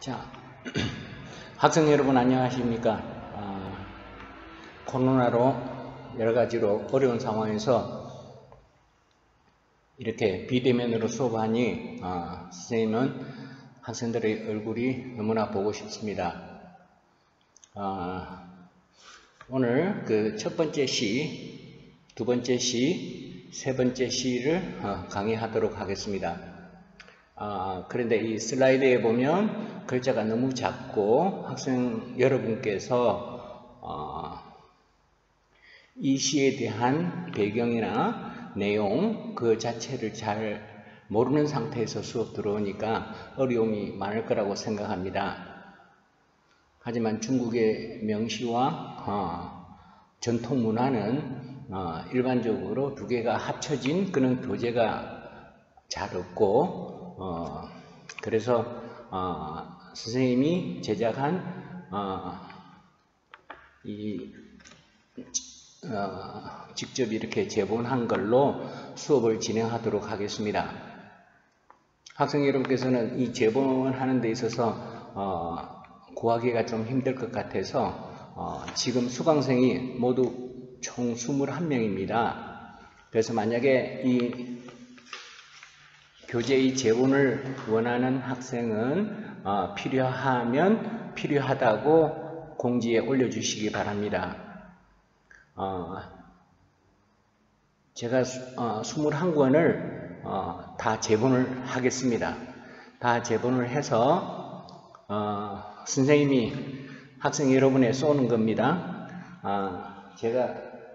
자, 학생 여러분 안녕하십니까? 코로나로 여러 가지로 어려운 상황에서 이렇게 비대면으로 수업하니 선생님은 학생들의 얼굴이 너무나 보고 싶습니다. 오늘 그 첫 번째 시, 두 번째 시, 세 번째 시를 강의하도록 하겠습니다. 그런데 이 슬라이드에 보면 글자가 너무 작고 학생 여러분께서 이 시에 대한 배경이나 내용 그 자체를 잘 모르는 상태에서 수업 들어오니까 어려움이 많을 거라고 생각합니다. 하지만 중국의 명시와 전통 문화는 일반적으로 두 개가 합쳐진 그런 교재가 잘 없고 그래서 선생님이 제작한 직접 이렇게 제본한 걸로 수업을 진행하도록 하겠습니다. 학생 여러분께서는 이 제본하는 데 있어서 구하기가 좀 힘들 것 같아서 지금 수강생이 모두 총 21명입니다. 그래서 만약에 이 교재의 제본을 원하는 학생은 필요하면 필요하다고 공지에 올려주시기 바랍니다. 제가 21권을 다 제본을 하겠습니다. 다 제본을 해서 선생님이 학생 여러분에 쏘는 겁니다.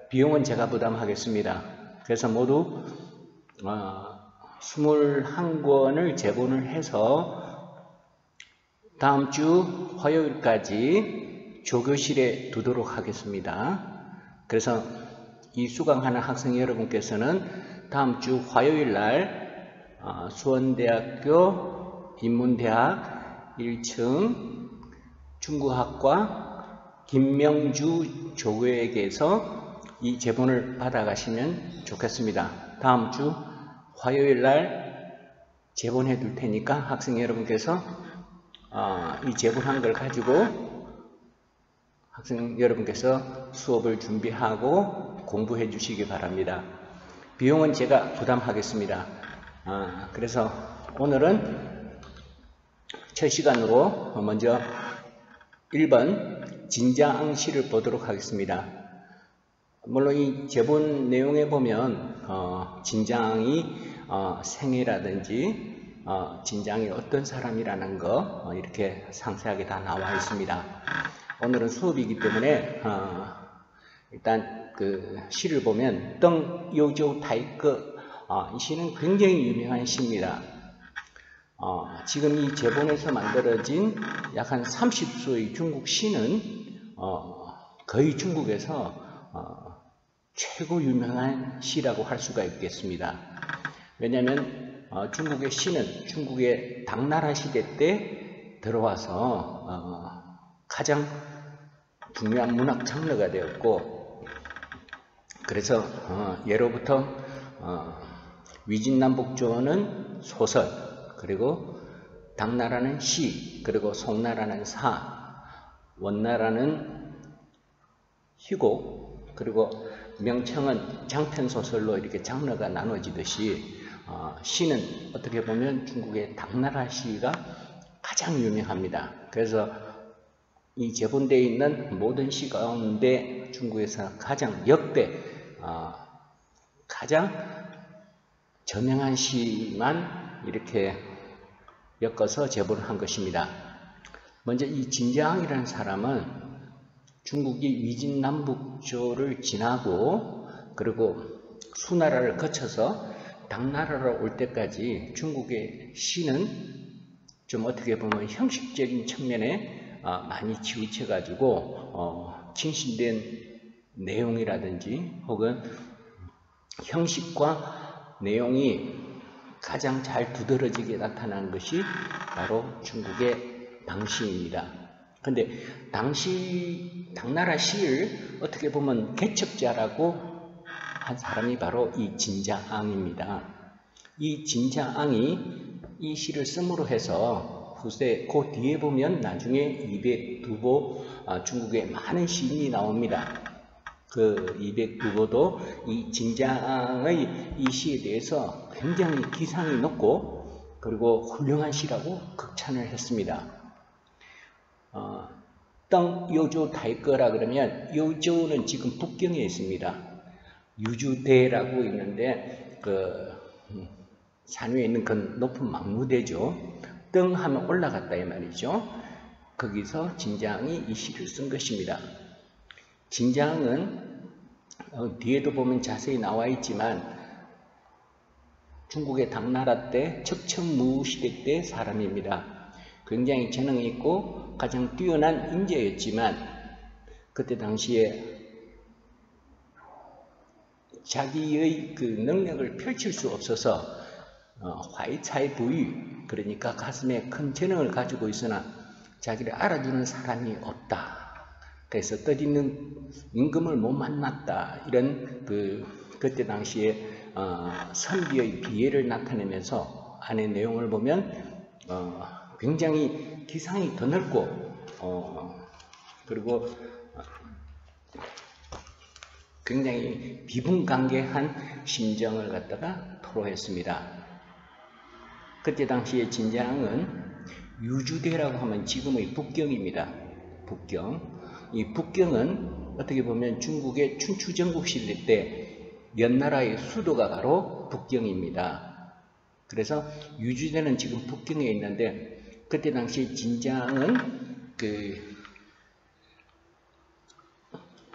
비용은 제가 부담하겠습니다. 그래서 모두 21권을 제본을 해서 다음 주 화요일까지 조교실에 두도록 하겠습니다. 그래서 이 수강하는 학생 여러분께서는 다음 주 화요일 날 수원대학교 인문대학 1층 중국학과 김명주 조교에게서 이 제본을 받아가시면 좋겠습니다. 다음 주 화요일 날 제본해 둘 테니까 학생 여러분께서 이 제본한 걸 가지고 학생 여러분께서 수업을 준비하고 공부해 주시기 바랍니다. 비용은 제가 부담하겠습니다. 그래서 오늘은 첫 시간으로 먼저 1번 진자앙시를 보도록 하겠습니다. 물론 이 제본 내용에 보면 진자앙이 생애라든지 진자앙이 어떤 사람이라는 거 이렇게 상세하게 다 나와 있습니다. 오늘은 수업이기 때문에 일단 그 시를 보면 덩요조 타이거 이 시는 굉장히 유명한 시입니다. 지금 이 제본에서 만들어진 약 한 30소의 중국 시는 거의 중국에서 최고 유명한 시라고 할 수가 있겠습니다. 왜냐하면 중국의 시는 중국의 당나라 시대 때 들어와서 가장 중요한 문학 장르가 되었고, 그래서 예로부터 위진남북조는 소설, 그리고 당나라는 시, 그리고 송나라는 사, 원나라는 희곡, 그리고 명청은 장편소설로 이렇게 장르가 나눠지듯이 시는 어떻게 보면 중국의 당나라 시가 가장 유명합니다. 그래서 이 제본되어 있는 모든 시 가운데 중국에서 가장 역대 가장 저명한 시만 이렇게 엮어서 제본을 한 것입니다. 먼저 이 진자앙이라는 사람은 중국이 위진남북조를 지나고 그리고 수나라를 거쳐서 당나라로 올 때까지 중국의 시는 좀 어떻게 보면 형식적인 측면에 많이 치우쳐 가지고 진실된 내용이라든지 혹은 형식과 내용이 가장 잘 두드러지게 나타난 것이 바로 중국의 당시입니다. 근데 당시 당나라 시를 어떻게 보면 개척자라고 한 사람이 바로 이 진자앙입니다. 이 진자앙이 이 시를 씀으로 해서 후세 그 뒤에 보면 나중에 202보 중국에 많은 시인이 나옵니다. 그 202보도 이 진장의 이 시에 대해서 굉장히 기상이 높고 그리고 훌륭한 시라고 극찬을 했습니다. 덩 요조 다이거라 그러면 요조는 지금 북경에 있습니다. 유주대라고 있는데 그 산 위에 있는 그 높은 망무대죠. 덩 하면 올라갔다 이 말이죠. 거기서 진장이 이 시를 쓴 것입니다. 진장은 뒤에도 보면 자세히 나와 있지만 중국의 당나라 때 척천무 시대 때 사람입니다. 굉장히 재능이 있고 가장 뛰어난 인재였지만 그때 당시에 자기의 그 능력을 펼칠 수 없어서 화이차이 부위, 그러니까 가슴에 큰 재능을 가지고 있으나 자기를 알아주는 사람이 없다. 그래서 뜻있는 임금을 못 만났다. 이런 그때 당시에 선비의 비애를 나타내면서 안의 내용을 보면 굉장히 기상이 더 넓고 그리고 굉장히 비분간개한 심정을 갖다가 토로했습니다. 그때 당시에 진장은 유주대라고 하면 지금의 북경입니다. 북경. 이 북경은 어떻게 보면 중국의 춘추전국 시대 때 연나라의 수도가 바로 북경입니다. 그래서 유주대는 지금 북경에 있는데 그때 당시에 진장은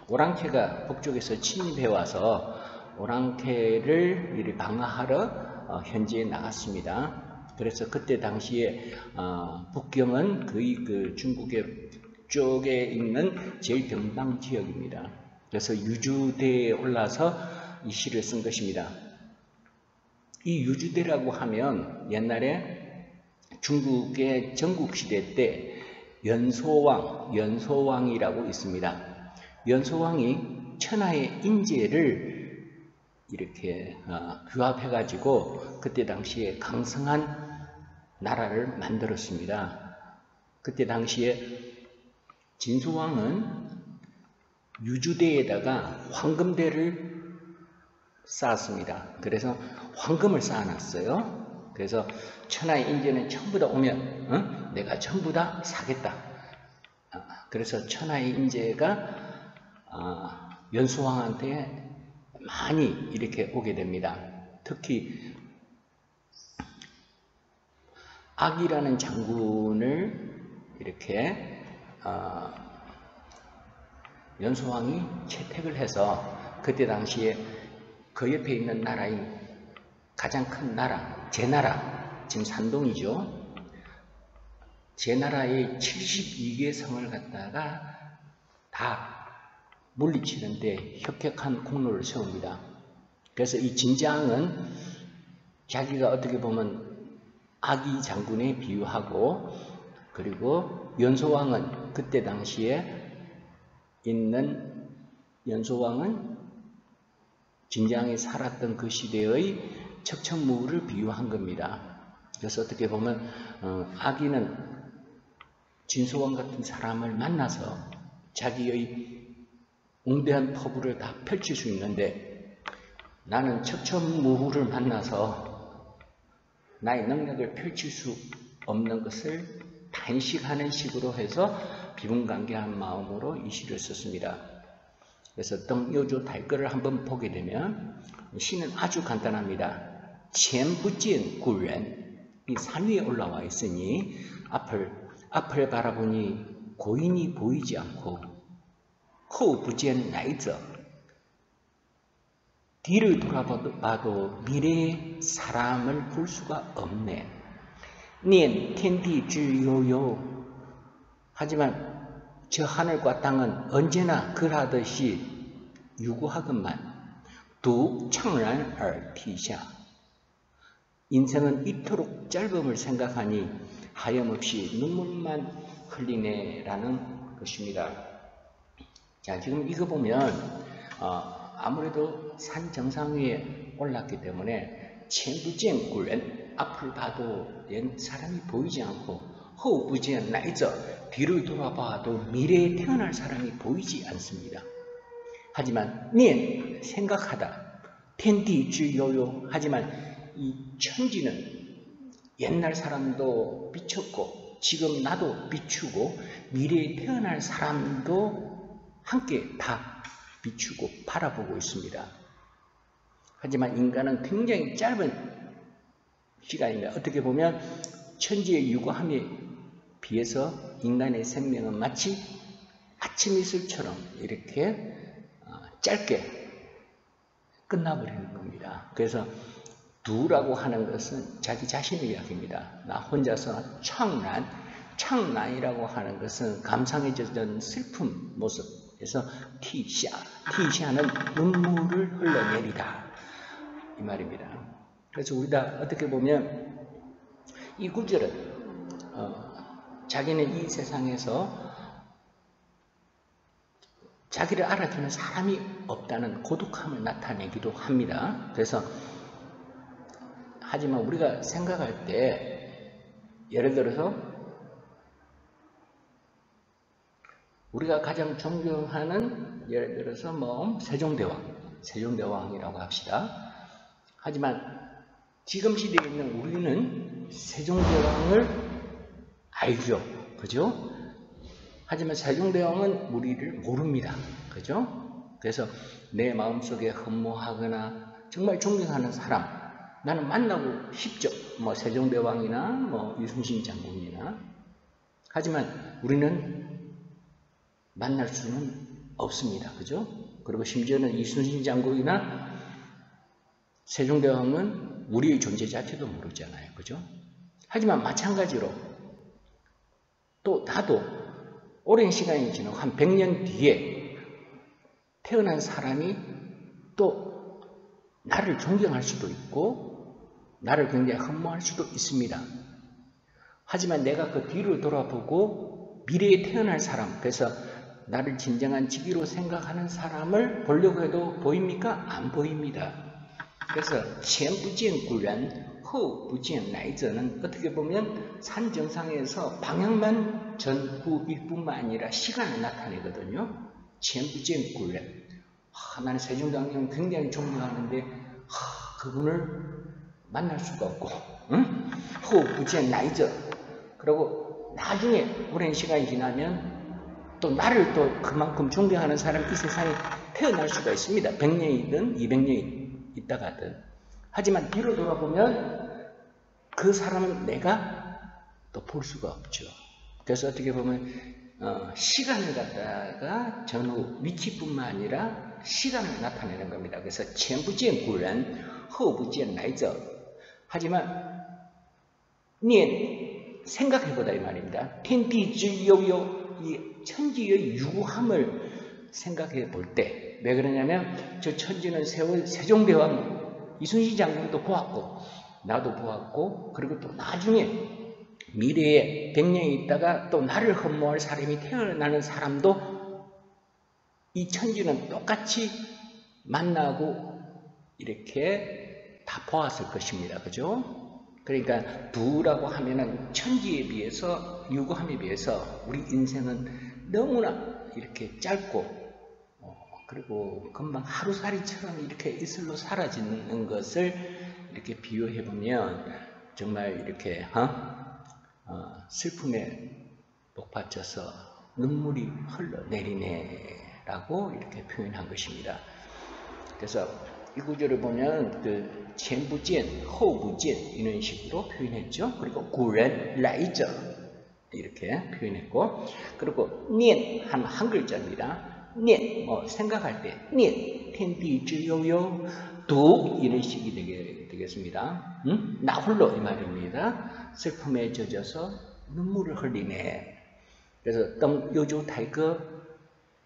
오랑캐가 북쪽에서 침입해 와서 오랑캐를 이리 방어하러 현지에 나갔습니다. 그래서 그때 당시에 북경은 거의 중국의 쪽에 있는 제일 변방 지역입니다. 그래서 유주대에 올라서 이 시를 쓴 것입니다. 이 유주대라고 하면 옛날에 중국의 전국시대 때 연소왕이라고 있습니다. 연소왕이 천하의 인재를 이렇게 규합해가지고 그때 당시에 강성한 나라를 만들었습니다. 그때 당시에 진수왕은 유주대에다가 황금대를 쌓았습니다. 그래서 황금을 쌓아놨어요. 그래서 천하의 인재는 전부 다 오면 내가 전부 다 사겠다. 그래서 천하의 인재가 연수왕한테 많이 이렇게 오게 됩니다. 특히 악이라는 장군을 이렇게 연수왕이 채택을 해서 그때 당시에 그 옆에 있는 나라인 가장 큰 나라, 제나라, 지금 산동이죠. 제나라의 72개 성을 갖다가 다 물리치는데 혁혁한 공로를 세웁니다. 그래서 이 진장은 자기가 어떻게 보면 악이 장군에 비유하고 그리고 연소왕은 그때 당시에 있는 연소왕은 진장이 살았던 그 시대의 척천무를 비유한 겁니다. 그래서 어떻게 보면 악인은 진소왕 같은 사람을 만나서 자기의 웅대한 포부를 다 펼칠 수 있는데 나는 척천무를 만나서 나의 능력을 펼칠 수 없는 것을 단식하는 식으로 해서 비분간개한 마음으로 이 시를 썼습니다. 그래서 덩요조 달거를 한번 보게 되면 시는 아주 간단합니다. 前不见古人, 이 산 위에 올라와 있으니 앞을 바라보니 고인이 보이지 않고 后不见来者, 뒤를 돌아봐도 미래의 사람을 볼 수가 없네. 念天地之悠悠, 하지만 저 하늘과 땅은 언제나 그러하듯이 유구하건만 独怅然而涕下, 인생은 이토록 짧음을 생각하니 하염없이 눈물만 흘리네라는 것입니다. 자, 지금 이거 보면 아무래도 산 정상 위에 올랐기 때문에 前不见古人, 앞을 봐도 사람이 보이지 않고 后不见来者 뒤를 돌아봐도 미래에 태어날 사람이 보이지 않습니다. 하지만 念 생각하다 天地之悠悠 하지만 이 천지는 옛날 사람도 비췄고 지금 나도 비추고 미래에 태어날 사람도 함께 다 비추고 바라보고 있습니다. 하지만 인간은 굉장히 짧은 시간입니다. 어떻게 보면 천지의 유구함에 비해서 인간의 생명은 마치 아침 이슬처럼 이렇게 짧게 끝나버리는 겁니다. 그래서 두라고 하는 것은 자기 자신을 이야기합니다. 나 혼자서 창난이라고 하는 것은 감상에 젖은 슬픔 모습에서 티샤는 눈물을 흘러내리다 이 말입니다. 그래서 우리가 어떻게 보면 이 구절은 자기는 이 세상에서 자기를 알아주는 사람이 없다는 고독함을 나타내기도 합니다. 그래서 하지만 우리가 생각할 때 예를 들어서 우리가 가장 존경하는 예를 들어서 뭐 세종대왕이라고 합시다. 하지만 지금 시대에 있는 우리는 세종대왕을 알죠. 그죠? 하지만 세종대왕은 우리를 모릅니다. 그죠? 그래서 내 마음속에 흠모하거나 정말 존경하는 사람 나는 만나고 싶죠. 뭐 세종대왕이나 뭐 이순신 장군이나. 하지만 우리는 만날 수는 없습니다. 그죠? 그리고 심지어는 이순신 장군이나 세종대왕은 우리의 존재 자체도 모르잖아요. 그죠? 하지만 마찬가지로 또 나도 오랜 시간이 지나고 한 100년 뒤에 태어난 사람이 또 나를 존경할 수도 있고 나를 굉장히 흠모할 수도 있습니다. 하지만 내가 그 뒤를 돌아보고 미래에 태어날 사람, 그래서 나를 진정한 직위로 생각하는 사람을 보려고 해도 보입니까? 안 보입니다. 그래서 前不见古人后不见来者는 어떻게 보면 산 정상에서 방향만 전후일 뿐만 아니라 시간을 나타내거든요. 前不见古人 나는 세종대왕님을 굉장히 존경하는데 그분을 만날 수가 없고后不见来者 그리고 나중에 오랜 시간이 지나면 또 나를 또 그만큼 존경하는 사람이 이 세상에 태어날 수가 있습니다. 100년이든 200년이 있다가든. 하지만 뒤로 돌아보면 그 사람은 내가 또 볼 수가 없죠. 그래서 어떻게 보면 시간을 갖다가 전후 위치뿐만 아니라 시간을 나타내는 겁니다. 그래서 前不见古人后不见来者 하지만 念 생각해보다 이 말입니다. 天地之悠悠 이 천지의 유구함을 생각해 볼 때 왜 그러냐면 저 천지는 세종대왕 이순신 장군도 보았고 나도 보았고 그리고 또 나중에 미래에 100년이 있다가 또 나를 흠모할 사람이 태어나는 사람도 이 천지는 똑같이 만나고 이렇게 다 보았을 것입니다. 그죠? 그러니까 두라고 하면은 천지에 비해서 유구함에 비해서 우리 인생은 너무나 이렇게 짧고 그리고 금방 하루살이처럼 이렇게 이슬로 사라지는 것을 이렇게 비유해 보면 정말 이렇게 슬픔에 복받쳐서 눈물이 흘러내리네라고 이렇게 표현한 것입니다. 그래서 이 구절을 보면 그 前不见, 后不见 이런 식으로 표현했죠. 그리고 古人来者 이렇게 표현했고 그리고 念 하면 한 글자입니다. 念 뭐 생각할 때 念 天地之悠悠 두 이런 식이 되겠습니다. 나 홀로 이 말입니다. 슬픔에 젖어서 눈물을 흘리네. 그래서 덩요조 타이거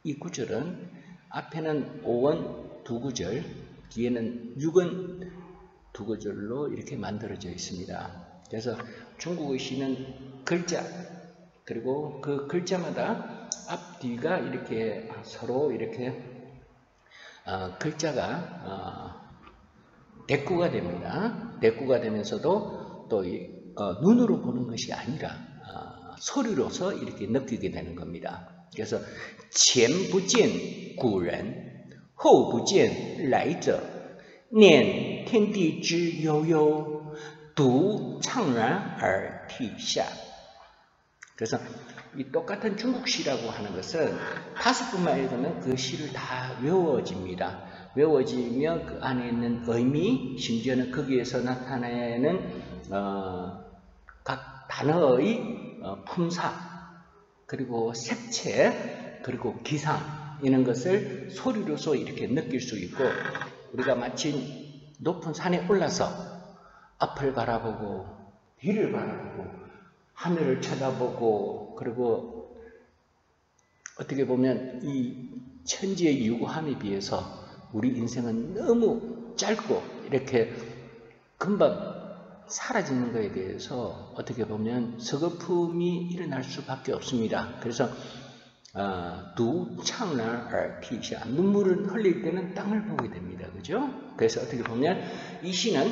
이 구절은 앞에는 5원 두 구절 뒤에는 6원 두 구절로 이렇게 만들어져 있습니다. 그래서 중국의 시는 글자 그리고 그 글자마다 앞뒤가 이렇게 서로 이렇게 글자가 대꾸가 됩니다. 대꾸가 되면서도 또 눈으로 보는 것이 아니라 소리로서 이렇게 느끼게 되는 겁니다. 그래서 前不见古人后不见来者念天地之悠悠独怅然而涕下. 그래서 이 똑같은 중국 시라고 하는 것은 5번만 읽으면 그 시를 다 외워집니다. 외워지며 그 안에 있는 의미, 심지어는 거기에서 나타내는 각 단어의 품사, 그리고 색채, 그리고 기상, 이런 것을 소리로서 이렇게 느낄 수 있고, 우리가 마치 높은 산에 올라서 앞을 바라보고 뒤를 바라보고 하늘을 쳐다보고, 그리고 어떻게 보면 이 천지의 유구함에 비해서 우리 인생은 너무 짧고 이렇게 금방 사라지는 것에 대해서 어떻게 보면 서글픔이 일어날 수밖에 없습니다. 그래서 두 창란 얼티샤, 눈물을 흘릴 때는 땅을 보게 됩니다. 그죠? 그래서 어떻게 보면 이 시는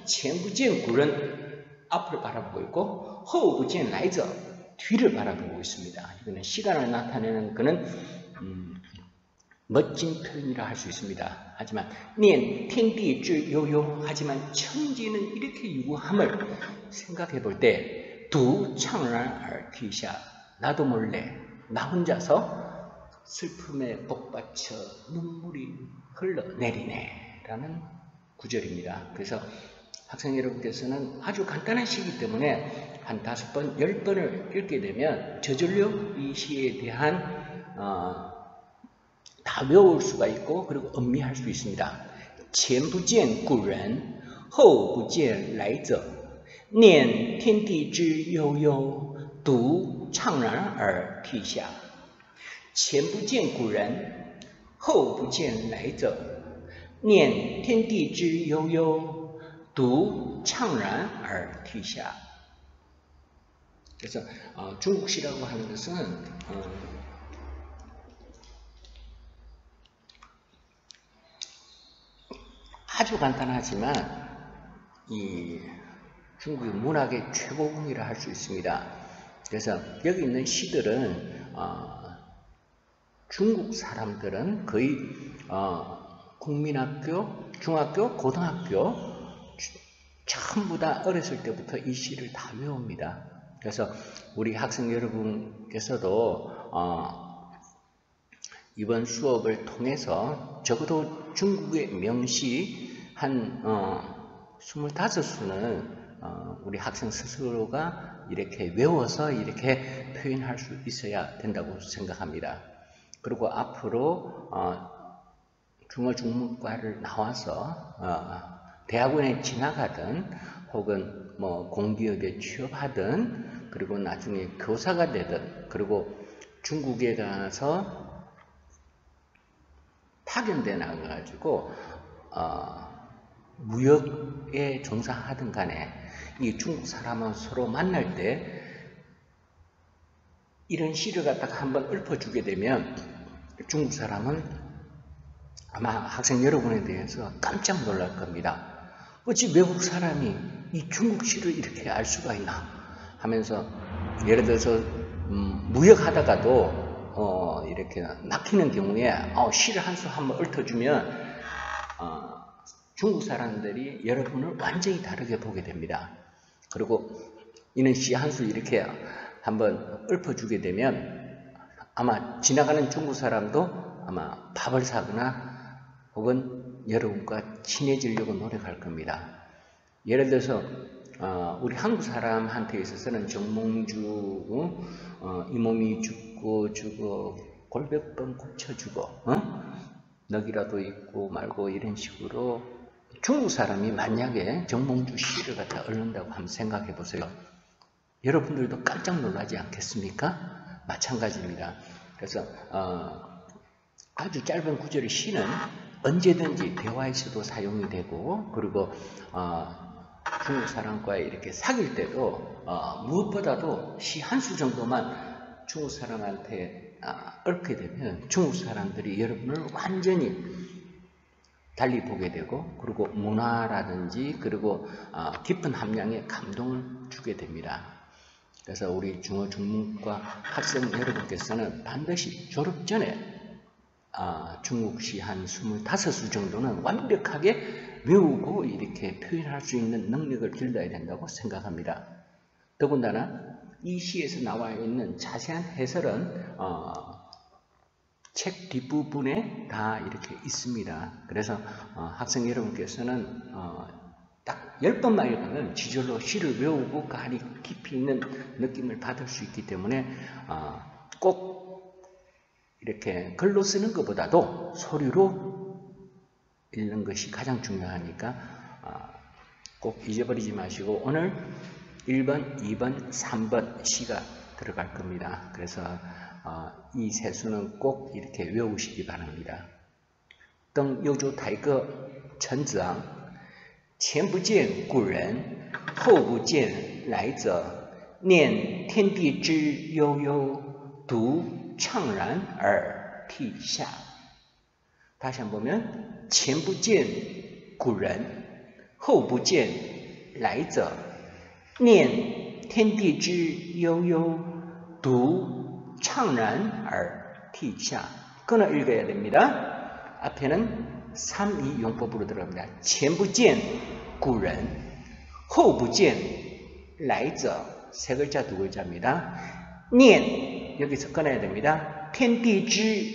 前不见古人 앞을 바라보고 있고 后不见来者 뒤를 바라보고 있습니다. 이거는 시간을 나타내는 그는 멋진 표현이라 할 수 있습니다. 하지만 念天地之悠悠, 하지만 천지는 이렇게 유구함을 생각해 볼 때 두怅然而涕下, 나도 몰래 나 혼자서 슬픔에 복받쳐 눈물이 흘러내리네 라는 구절입니다. 그래서 학생 여러분께서는 아주 간단한 시이기 때문에 한 5번, 10번을 읽게 되면 저절로 이 시에 대한 다 외울 수가 있고, 그리고 음미할 수 있습니다. 前不见古人后不见来者念天地之悠悠独怅然而涕下. 前不见古人后不见来者念天地之悠悠独怅然而涕下. 그래서 중국시라고 하는 것은 아주 간단하지만 이 중국의 문학의 최고봉이라 할 수 있습니다. 그래서 여기 있는 시들은 중국 사람들은 거의 국민학교, 중학교, 고등학교 전부 다 어렸을 때부터 이 시를 다 외웁니다. 그래서 우리 학생 여러분께서도 이번 수업을 통해서 적어도 중국의 명시 한 25수는 우리 학생 스스로가 이렇게 외워서 이렇게 표현할 수 있어야 된다고 생각합니다. 그리고 앞으로 중어중문과를 나와서 대학원에 진학하든 혹은 뭐 공기업에 취업하든 그리고 나중에 교사가 되든 그리고 중국에 가서 파견돼 나가가지고 무역에 종사하든 간에 이 중국 사람은 서로 만날 때 이런 시를 갖다가 한번 읊어주게 되면 중국 사람은 아마 학생 여러분에 대해서 깜짝 놀랄 겁니다. 어찌 외국 사람이 이 중국 시를 이렇게 알 수가 있나 하면서, 예를 들어서 무역하다가도 이렇게 막히는 경우에 시를 한 수 한번 읊어주면 중국 사람들이 여러분을 완전히 다르게 보게 됩니다. 그리고 이는 시 한 수 이렇게 한번 읊어주게 되면 아마 지나가는 중국 사람도 아마 밥을 사거나 혹은 여러분과 친해지려고 노력할 겁니다. 예를 들어서 우리 한국 사람한테 있어서는 정몽주, 이 몸이 죽고 골백 번 고쳐주고 넋이라도 있고 말고 이런 식으로 중국 사람이 만약에 정몽주 시를 갖다 읊는다고 한번 생각해 보세요. 여러분들도 깜짝 놀라지 않겠습니까? 마찬가지입니다. 그래서 아주 짧은 구절의 시는 언제든지 대화에서도 사용이 되고, 그리고 중국 사람과의 이렇게 사귈 때도 무엇보다도 시 한 수 정도만 중국 사람한테 읊게 되면 중국 사람들이 여러분을 완전히 달리 보게 되고, 그리고 문화라든지 그리고 깊은 함량의 감동을 주게 됩니다. 그래서 우리 중어 중문과 학생 여러분께서는 반드시 졸업 전에 중국시 한 25수 정도는 완벽하게 외우고 이렇게 표현할 수 있는 능력을 길러야 된다고 생각합니다. 더군다나 이 시에서 나와 있는 자세한 해설은 책 뒷부분에 다 이렇게 있습니다. 그래서 학생 여러분께서는 딱 10번만 읽으면 지절로 시를 외우고 그 안에 깊이 있는 느낌을 받을 수 있기 때문에 꼭 이렇게 글로 쓰는 것보다도 소리로 읽는 것이 가장 중요하니까 꼭 잊어버리지 마시고 오늘 1번, 2번, 3번 시가 들어갈 겁니다. 그래서 이 세 수는 꼭 이렇게 외우시기 바랍니다. 登幽州台歌陈子昂前不见古人后不见来者念天地之悠悠独怅然而涕下 다시 한번 보면 前不见古人后不见来者念天地之悠悠独怅然而涕下 끊어 읽어야 됩니다. 앞에는 3, 2 용법으로 들어갑니다. 前不见古人后不见来者세 글자 두 글자입니다. 念 여기서 끊어야 됩니다. 天地之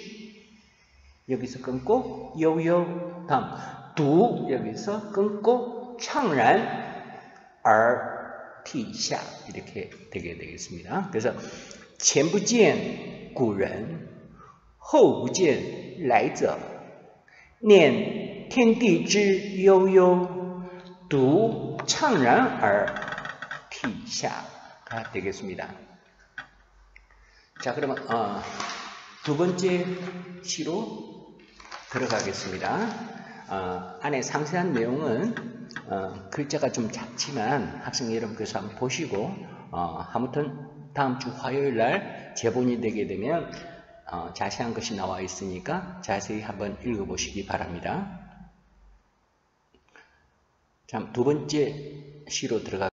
여기서 끊고 요요 다음 두 여기서 끊고 怅然而涕下 이렇게 되게 되겠습니다. 그래서 前不见古人后不见来者念天地之悠悠独怅然而涕下가 되겠습니다. 자, 그러면 두 번째 시로 들어가겠습니다. 안에 상세한 내용은 글자가 좀 작지만 학생 여러분께서 한번 보시고 아무튼 다음 주 화요일 날 제본이 되게 되면 자세한 것이 나와 있으니까 자세히 한번 읽어보시기 바랍니다. 자, 두 번째 시로 들어가